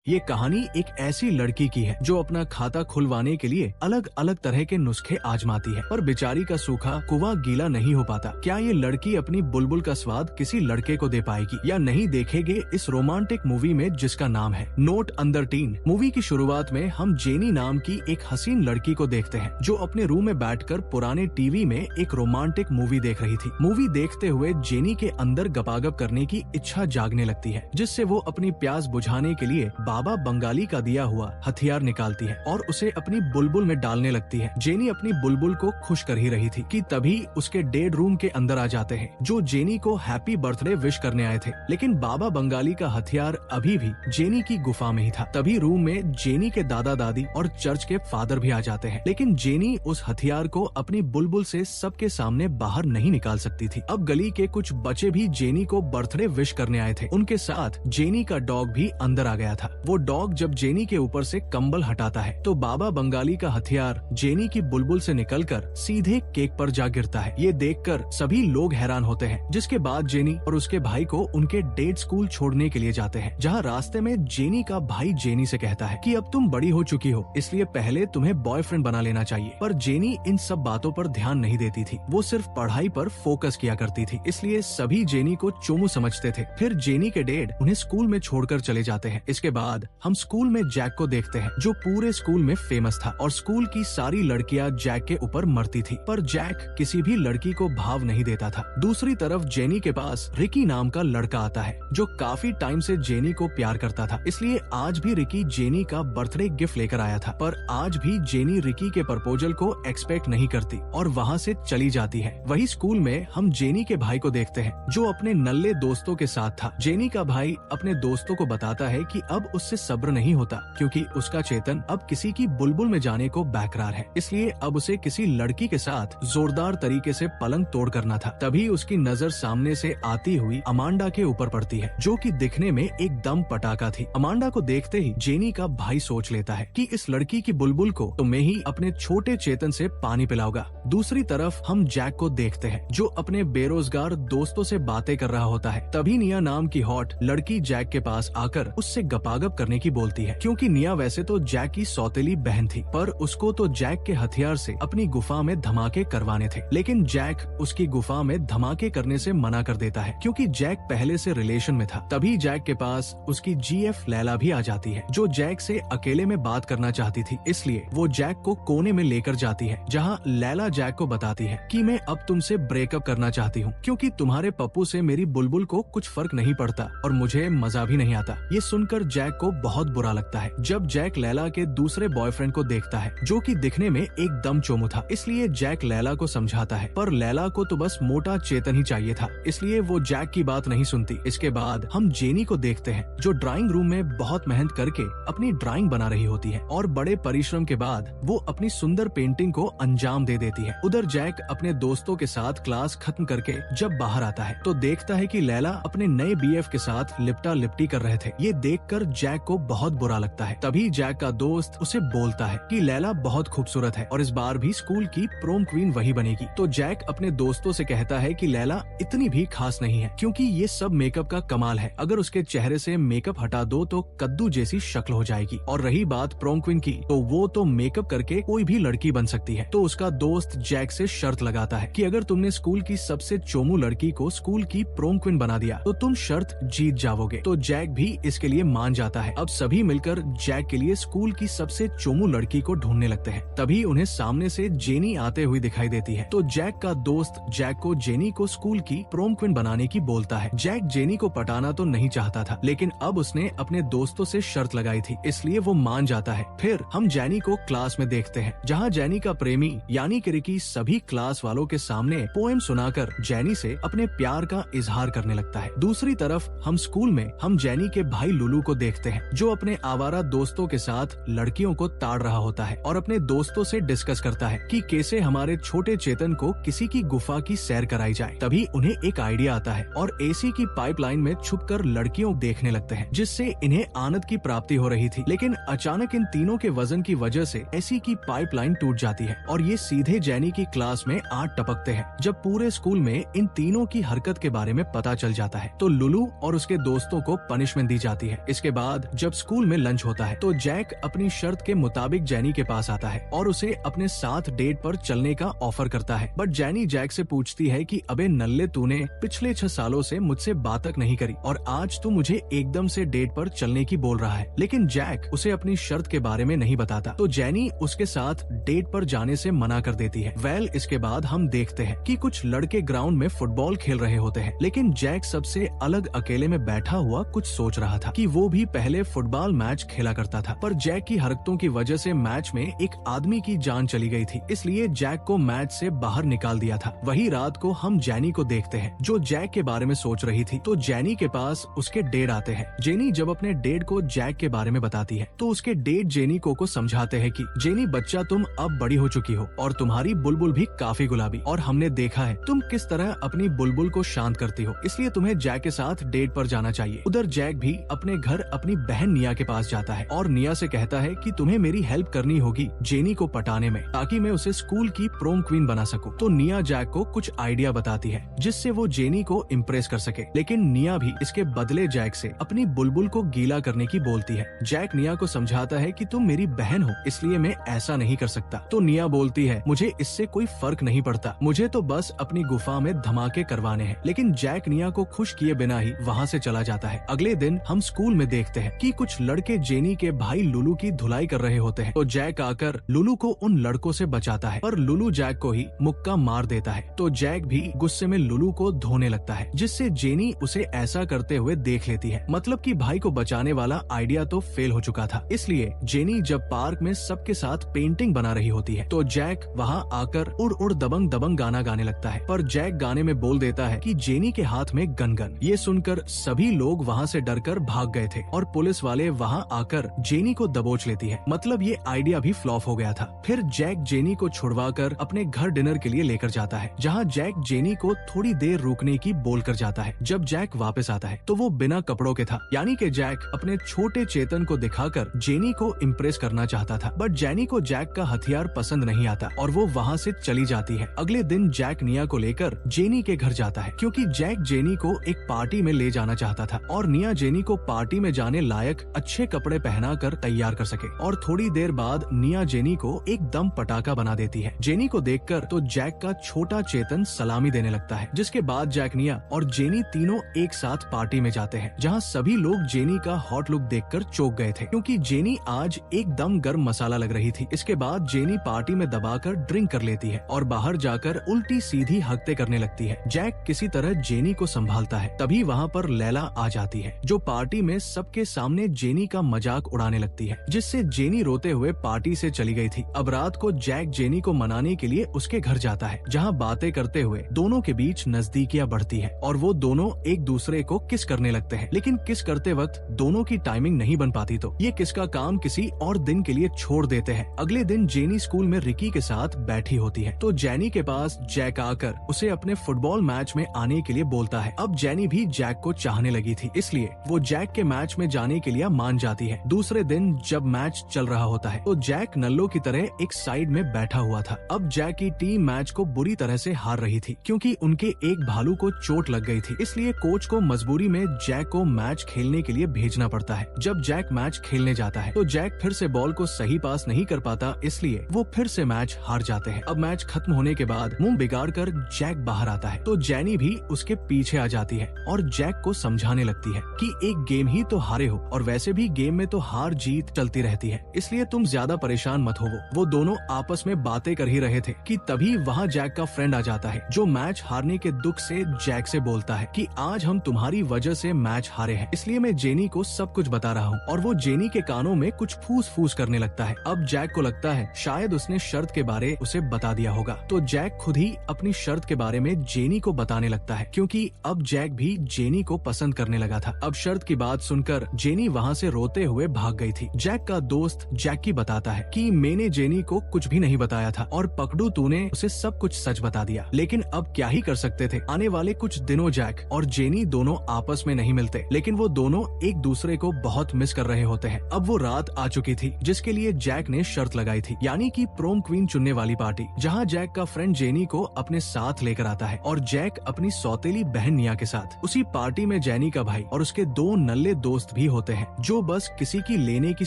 ये कहानी एक ऐसी लड़की की है जो अपना खाता खुलवाने के लिए अलग अलग तरह के नुस्खे आजमाती है, पर बेचारी का सूखा कुआं गीला नहीं हो पाता। क्या ये लड़की अपनी बुलबुल का स्वाद किसी लड़के को दे पाएगी या नहीं, देखेंगे इस रोमांटिक मूवी में जिसका नाम है नोट अंडर टीन। मूवी की शुरुआत में हम जेनी नाम की एक हसीन लड़की को देखते हैं जो अपने रूम में बैठकर पुराने टीवी में एक रोमांटिक मूवी देख रही थी। मूवी देखते हुए जेनी के अंदर गपागप करने की इच्छा जागने लगती है, जिससे वो अपनी प्यास बुझाने के लिए बाबा बंगाली का दिया हुआ हथियार निकालती है और उसे अपनी बुलबुल में डालने लगती है। जेनी अपनी बुलबुल को खुश कर ही रही थी कि तभी उसके डेड रूम के अंदर आ जाते हैं जो जेनी को हैप्पी बर्थडे विश करने आए थे। लेकिन बाबा बंगाली का हथियार अभी भी जेनी की गुफा में ही था। तभी रूम में जेनी के दादा दादी और चर्च के फादर भी आ जाते हैं, लेकिन जेनी उस हथियार को अपनी बुलबुल से सबके सामने बाहर नहीं निकाल सकती थी। अब गली के कुछ बच्चे भी जेनी को बर्थडे विश करने आए थे। उनके साथ जेनी का डॉग भी अंदर आ गया था। वो डॉग जब जेनी के ऊपर से कंबल हटाता है तो बाबा बंगाली का हथियार जेनी की बुलबुल से निकलकर सीधे केक पर जा गिरता है। ये देखकर सभी लोग हैरान होते हैं, जिसके बाद जेनी और उसके भाई को उनके डेट स्कूल छोड़ने के लिए जाते हैं, जहाँ रास्ते में जेनी का भाई जेनी से कहता है कि अब तुम बड़ी हो चुकी हो, इसलिए पहले तुम्हें बॉयफ्रेंड बना लेना चाहिए। पर जेनी इन सब बातों पर ध्यान नहीं देती थी, वो सिर्फ पढ़ाई पर फोकस किया करती थी, इसलिए सभी जेनी को चोमू समझते थे। फिर जेनी के डैड उन्हें स्कूल में छोड़कर चले जाते हैं। इसके बाद हम स्कूल में जैक को देखते हैं जो पूरे स्कूल में फेमस था और स्कूल की सारी लड़कियां जैक के ऊपर मरती थी, पर जैक किसी भी लड़की को भाव नहीं देता था। दूसरी तरफ जेनी के पास रिकी नाम का लड़का आता है जो काफी टाइम से जेनी को प्यार करता था, इसलिए आज भी रिकी जेनी का बर्थडे गिफ्ट लेकर आया था। पर आज भी जेनी रिकी के प्रपोजल को एक्सपेक्ट नहीं करती और वहाँ से चली जाती है। वही स्कूल में हम जेनी के भाई को देखते हैं जो अपने नल्ले दोस्तों के साथ था। जेनी का भाई अपने दोस्तों को बताता है कि अब उससे सब्र नहीं होता क्योंकि उसका चेतन अब किसी की बुलबुल में जाने को बेकरार है, इसलिए अब उसे किसी लड़की के साथ जोरदार तरीके से पलंग तोड़ करना था। तभी उसकी नजर सामने से आती हुई अमांडा के ऊपर पड़ती है जो कि दिखने में एकदम पटाखा थी। अमांडा को देखते ही जेनी का भाई सोच लेता है कि इस लड़की की बुलबुल को तो मैं ही अपने छोटे चेतन से पानी पिलाऊंगा। दूसरी तरफ हम जैक को देखते हैं जो अपने बेरोजगार दोस्तों से बातें कर रहा होता है। तभी निया नाम की हॉट लड़की जैक के पास आकर उससे गपागप करने की बोलती है, क्योंकि निया वैसे तो जैक की सौतेली बहन थी, पर उसको तो जैक के हथियार से अपनी गुफा में धमाके करवाने थे। लेकिन जैक उसकी गुफा में धमाके करने से मना कर देता है क्योंकि जैक पहले से रिलेशन में था। तभी जैक के पास उसकी जीएफ लैला भी आ जाती है जो जैक से अकेले में बात करना चाहती थी, इसलिए वो जैक को कोने में लेकर जाती है जहाँ लैला जैक को बताती है कि मैं अब तुमसे ब्रेकअप करना चाहती हूँ क्योंकि तुम्हारे पप्पू से मेरी बुलबुल को कुछ फर्क नहीं पड़ता और मुझे मजा भी नहीं आता। ये सुनकर जैक को बहुत बुरा लगता है। जब जैक लैला के दूसरे बॉयफ्रेंड को देखता है जो कि दिखने में एकदम चोमू था, इसलिए जैक लैला को समझाता है, पर लैला को तो बस मोटा चेतन ही चाहिए था, इसलिए वो जैक की बात नहीं सुनती। इसके बाद हम जेनी को देखते हैं जो ड्राइंग रूम में बहुत मेहनत करके अपनी ड्राइंग बना रही होती है और बड़े परिश्रम के बाद वो अपनी सुंदर पेंटिंग को अंजाम दे देती है। उधर जैक अपने दोस्तों के साथ क्लास खत्म करके जब बाहर आता है तो देखता है कि लैला अपने नए बीएफ के साथ लिपटा लिपटी कर रहे थे। ये देखकर जैक को बहुत बुरा लगता है। तभी जैक का दोस्त उसे बोलता है कि लैला बहुत खूबसूरत है और इस बार भी स्कूल की प्रोम क्वीन वही बनेगी। तो जैक अपने दोस्तों से कहता है कि लैला इतनी भी खास नहीं है क्योंकि ये सब मेकअप का कमाल है, अगर उसके चेहरे से मेकअप हटा दो तो कद्दू जैसी शक्ल हो जाएगी। और रही बात प्रोम क्वीन की, तो वो तो मेकअप करके कोई भी लड़की बन सकती है। तो उसका दोस्त जैक से शर्त लगाता है कि अगर तुमने स्कूल की सबसे चोमू लड़की को स्कूल की प्रोम क्वीन बना दिया तो तुम शर्त जीत जाओगे। तो जैक भी इसके लिए मान जाता है। अब सभी मिलकर जैक के लिए स्कूल की सबसे चोमू लड़की को ढूंढने लगते हैं। तभी उन्हें सामने से जेनी आते हुए दिखाई देती है। तो जैक का दोस्त जैक को जेनी को स्कूल की प्रोम क्वीन बनाने की बोलता है। जैक जेनी को पटाना तो नहीं चाहता था, लेकिन अब उसने अपने दोस्तों से शर्त लगाई थी, इसलिए वो मान जाता है। फिर हम जेनी को क्लास में देखते हैं जहाँ जेनी का प्रेमी यानी कि रिकी सभी क्लास वालों के सामने पोएम सुनाकर जेनी से अपने प्यार का इजहार करने लगता है। दूसरी तरफ हम स्कूल में हम जेनी के भाई लुलू को देखते हैं जो अपने आवारा दोस्तों के साथ लड़कियों को ताड़ रहा होता है और अपने दोस्तों से डिस्कस करता है कि कैसे हमारे छोटे चेतन को किसी की गुफा की सैर कराई जाए। तभी उन्हें एक आइडिया आता है और एसी की पाइपलाइन में छुपकर लड़कियों देखने लगते हैं, जिससे इन्हें आनंद की प्राप्ति हो रही थी। लेकिन अचानक इन तीनों के वजन की वजह से एसी की पाइपलाइन टूट जाती है और ये सीधे जेनी की क्लास में आ टपकते हैं। जब पूरे स्कूल में इन तीनों की हरकत के बारे में पता चल जाता है तो लुलू और उसके दोस्तों को पनिशमेंट दी जाती है। इसके बाद बाद जब स्कूल में लंच होता है तो जैक अपनी शर्त के मुताबिक जेनी के पास आता है और उसे अपने साथ डेट पर चलने का ऑफर करता है। बट जेनी जैक से पूछती है कि अबे नल्ले, तूने पिछले 6 सालों से मुझसे बात तक नहीं करी और आज तू मुझे एकदम से डेट पर चलने की बोल रहा है। लेकिन जैक उसे अपनी शर्त के बारे में नहीं बताता तो जेनी उसके साथ डेट पर जाने से मना कर देती है। इसके बाद हम देखते हैं कि कुछ लड़के ग्राउंड में फुटबॉल खेल रहे होते हैं, लेकिन जैक सबसे अलग अकेले में बैठा हुआ कुछ सोच रहा था कि वो भी पहले फुटबॉल मैच खेला करता था, पर जैक की हरकतों की वजह से मैच में एक आदमी की जान चली गई थी, इसलिए जैक को मैच से बाहर निकाल दिया था। वही रात को हम जेनी को देखते हैं जो जैक के बारे में सोच रही थी, तो जेनी के पास उसके डेड आते हैं। जेनी जब अपने डेड को जैक के बारे में बताती है तो उसके डेड जेनी को समझाते हैं कि जेनी बच्चा, तुम अब बड़ी हो चुकी हो और तुम्हारी बुलबुल भी काफी गुलाबी, और हमने देखा है तुम किस तरह अपनी बुलबुल को शांत करती हो, इसलिए तुम्हें जैक के साथ डेट पर जाना चाहिए। उधर जैक भी अपने घर अपनी बहन निया के पास जाता है और निया से कहता है कि तुम्हें मेरी हेल्प करनी होगी जेनी को पटाने में, ताकि मैं उसे स्कूल की प्रोम क्वीन बना सकूं। तो निया जैक को कुछ आइडिया बताती है जिससे वो जेनी को इम्प्रेस कर सके, लेकिन निया भी इसके बदले जैक से अपनी बुलबुल को गीला करने की बोलती है। जैक निया को समझाता है कि तुम मेरी बहन हो, इसलिए मैं ऐसा नहीं कर सकता। तो निया बोलती है, मुझे इससे कोई फर्क नहीं पड़ता, मुझे तो बस अपनी गुफा में धमाके करवाने हैं। लेकिन जैक निया को खुश किए बिना ही वहाँ से चला जाता है। अगले दिन हम स्कूल में देखते हैं कि कुछ लड़के जेनी के भाई लुलू की धुलाई कर रहे होते हैं, तो जैक आकर लुलू को उन लड़कों से बचाता है, पर लुलू जैक को ही मुक्का मार देता है। तो जैक भी गुस्से में लुलू को धोने लगता है, जिससे जेनी उसे ऐसा करते हुए देख लेती है। मतलब कि भाई को बचाने वाला आइडिया तो फेल हो चुका था। इसलिए जेनी जब पार्क में सबके साथ पेंटिंग बना रही होती है तो जैक वहाँ आकर उड़ उड़ दबंग दबंग गाना गाने लगता है, पर जैक गाने में बोल देता है कि जेनी के हाथ में गन। ये सुनकर सभी लोग वहाँ से डरकर भाग गए थे और पुलिस वाले वहाँ आकर जेनी को दबोच लेती है। मतलब ये आइडिया भी फ्लॉप हो गया था। फिर जैक जेनी को छुड़वाकर अपने घर डिनर के लिए लेकर जाता है, जहाँ जैक जेनी को थोड़ी देर रुकने की बोलकर जाता है। जब जैक वापस आता है तो वो बिना कपड़ों के था, यानी कि जैक अपने छोटे चेतन को दिखाकर जेनी को इम्प्रेस करना चाहता था। बट जेनी को जैक का हथियार पसंद नहीं आता और वो वहाँ से चली जाती है। अगले दिन जैक निया को लेकर जेनी के घर जाता है, क्योंकि जैक जेनी को एक पार्टी में ले जाना चाहता था और निया जेनी को पार्टी में जाने लायक अच्छे कपड़े पहनाकर तैयार कर सके। और थोड़ी देर बाद निया जेनी को एकदम पटाखा बना देती है। जेनी को देखकर तो जैक का छोटा चेतन सलामी देने लगता है, जिसके बाद जैक, निया और जेनी तीनों एक साथ पार्टी में जाते हैं, जहाँ सभी लोग जेनी का हॉट लुक देखकर चौंक गए थे, क्योंकि जेनी आज एकदम गर्म मसाला लग रही थी। इसके बाद जेनी पार्टी में दबाकर ड्रिंक कर लेती है और बाहर जाकर उल्टी सीधी हरकतें करने लगती है। जैक किसी तरह जेनी को संभालता है। तभी वहाँ पर लैला आ जाती है, जो पार्टी में सबके सामने जेनी का मजाक उड़ाने लगती है, जिससे जेनी रोते हुए पार्टी से चली गई थी। अब रात को जैक जेनी को मनाने के लिए उसके घर जाता है, जहाँ बातें करते हुए दोनों के बीच नजदीकियां बढ़ती है और वो दोनों एक दूसरे को किस करने लगते हैं। लेकिन किस करते वक्त दोनों की टाइमिंग नहीं बन पाती, तो ये किस का काम किसी और दिन के लिए छोड़ देते हैं। अगले दिन जेनी स्कूल में रिकी के साथ बैठी होती है, तो जेनी के पास जैक आकर उसे अपने फुटबॉल मैच में आने के लिए बोलता है। अब जेनी भी जैक को चाहने लगी थी, इसलिए वो जैक के मैच में जाने के लिए मान जाती है। दूसरे दिन जब मैच चल रहा होता है तो जैक नल्लो की तरह एक साइड में बैठा हुआ था। अब जैक की टीम मैच को बुरी तरह से हार रही थी, क्योंकि उनके एक भालू को चोट लग गई थी। इसलिए कोच को मजबूरी में जैक को मैच खेलने के लिए भेजना पड़ता है। जब जैक मैच खेलने जाता है तो जैक फिर से बॉल को सही पास नहीं कर पाता, इसलिए वो फिर से मैच हार जाते हैं। अब मैच खत्म होने के बाद मुंह बिगाड़ कर जैक बाहर आता है, तो जेनी भी उसके पीछे आ जाती है और जैक को समझाने लगती है कि एक गेम ही तो हारे हो और वैसे भी गेम में तो हार जीत चलती रहती है, इसलिए तुम ज्यादा परेशान मत होवो। वो दोनों आपस में बातें कर ही रहे थे कि तभी वहाँ जैक का फ्रेंड आ जाता है, जो मैच हारने के दुख से जैक से बोलता है कि आज हम तुम्हारी वजह से मैच हारे हैं, इसलिए मैं जेनी को सब कुछ बता रहा हूँ। और वो जेनी के कानों में कुछ फूस फूस करने लगता है। अब जैक को लगता है शायद उसने शर्त के बारे उसे बता दिया होगा, तो जैक खुद ही अपनी शर्त के बारे में जेनी को बताने लगता है, क्योंकि अब जैक भी जेनी को पसंद करने लगा था। अब शर्त की बात सुनकर जेनी वहाँ से रोते हुए भाग गई थी। जैक का दोस्त जैकी बताता है कि मैंने जेनी को कुछ भी नहीं बताया था और पकड़ू तूने उसे सब कुछ सच बता दिया, लेकिन अब क्या ही कर सकते थे। आने वाले कुछ दिनों जैक और जेनी दोनों आपस में नहीं मिलते, लेकिन वो दोनों एक दूसरे को बहुत मिस कर रहे होते हैं। अब वो रात आ चुकी थी जिसके लिए जैक ने शर्त लगाई थी, यानी कि प्रोम क्वीन चुनने वाली पार्टी, जहाँ जैक का फ्रेंड जेनी को अपने साथ लेकर आता है और जैक अपनी सौतेली बहन निया के साथ। उसी पार्टी में जेनी का भाई और उसके दो नल्ले दोस्त भी होते हैं जो बस किसी की लेने की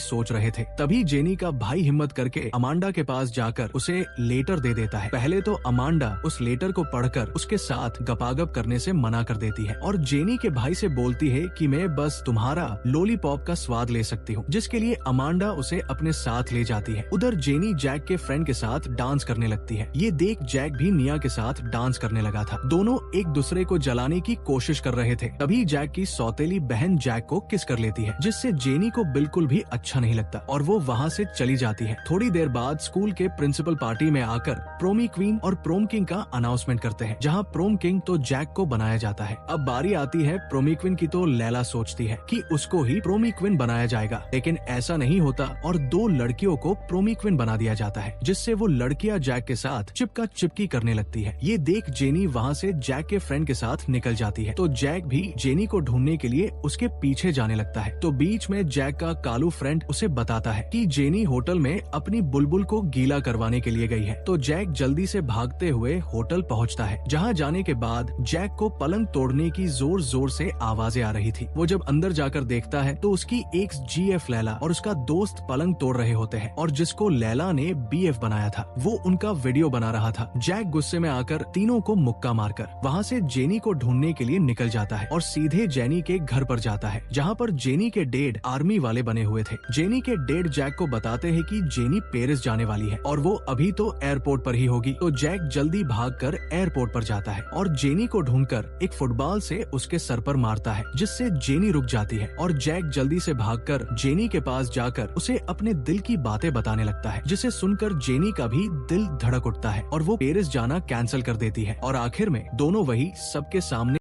सोच रहे थे। तभी जेनी का भाई हिम्मत करके अमांडा के पास जाकर उसे लेटर दे देता है। पहले तो अमांडा उस लेटर को पढ़कर उसके साथ गपागप करने से मना कर देती है और जेनी के भाई से बोलती है कि मैं बस तुम्हारा लॉलीपॉप का स्वाद ले सकती हूँ, जिसके लिए अमांडा उसे अपने साथ ले जाती है। उधर जेनी जैक के फ्रेंड के साथ डांस करने लगती है। ये देख जैक भी निया के साथ डांस करने लगा था। दोनों एक दूसरे को जलाने की कोशिश कर रहे थे। तभी जैक की सौतेली बहन जैक को किस कर लेती है, जिससे जेनी को बिल्कुल भी अच्छा नहीं लगता और वो वहाँ से चली जाती है। थोड़ी देर बाद स्कूल के प्रिंसिपल पार्टी में आकर प्रोमी क्वीन और प्रोम किंग का अनाउंसमेंट करते हैं, जहाँ प्रोम किंग तो जैक को बनाया जाता है। अब बारी आती है प्रोमी क्वीन की तो लैला सोचती है कि उसको ही प्रोमी क्वीन बनाया जाएगा, लेकिन ऐसा नहीं होता और दो लड़कियों को प्रोमी क्वीन बना दिया जाता है, जिससे वो लड़कियां जैक के साथ चिपका चिपकी करने लगती है। ये देख जेनी वहाँ से जैक के फ्रेंड के साथ निकल जाती है, तो जैक भी जेनी को ढूंढने के लिए उसके पीछे जाने लगता है। तो बीच में जैक का कालू फ्रेंड उसे बताता है कि जेनी होटल में अपनी बुलबुल को गीला करवाने के लिए गई है। तो जैक जल्दी से भागते हुए होटल पहुँचता है, जहाँ जाने के बाद जैक को पलंग तोड़ने की जोर जोर से आवाजें आ रही थी। वो जब अंदर जाकर देखता है तो उसकी एक्स GF लैला और उसका दोस्त पलंग तोड़ रहे होते हैं और जिसको लैला ने BF बनाया था वो उनका वीडियो बना रहा था। जैक गुस्से में आकर तीनों को मुक्का मारकर वहाँ से जेनी को ढूंढने के लिए निकल जाता है और सीधे जेनी के घर पर जाता है, जहाँ पर जेनी के डैड आर्मी वाले बने हुए थे। जेनी के डैड जैक को बताते हैं कि जेनी पेरिस जाने वाली है और वो अभी तो एयरपोर्ट पर ही होगी। तो जैक जल्दी भागकर एयरपोर्ट पर जाता है और जेनी को ढूंढकर एक फुटबॉल से उसके सर पर मारता है, जिससे जेनी रुक जाती है और जैक जल्दी से भागकर जेनी के पास जाकर उसे अपने दिल की बातें बताने लगता है, जिसे सुनकर जेनी का भी दिल धड़क उठता है और वो पेरिस जाना कैंसिल कर देती है और आखिर में दोनों वही सबके सामने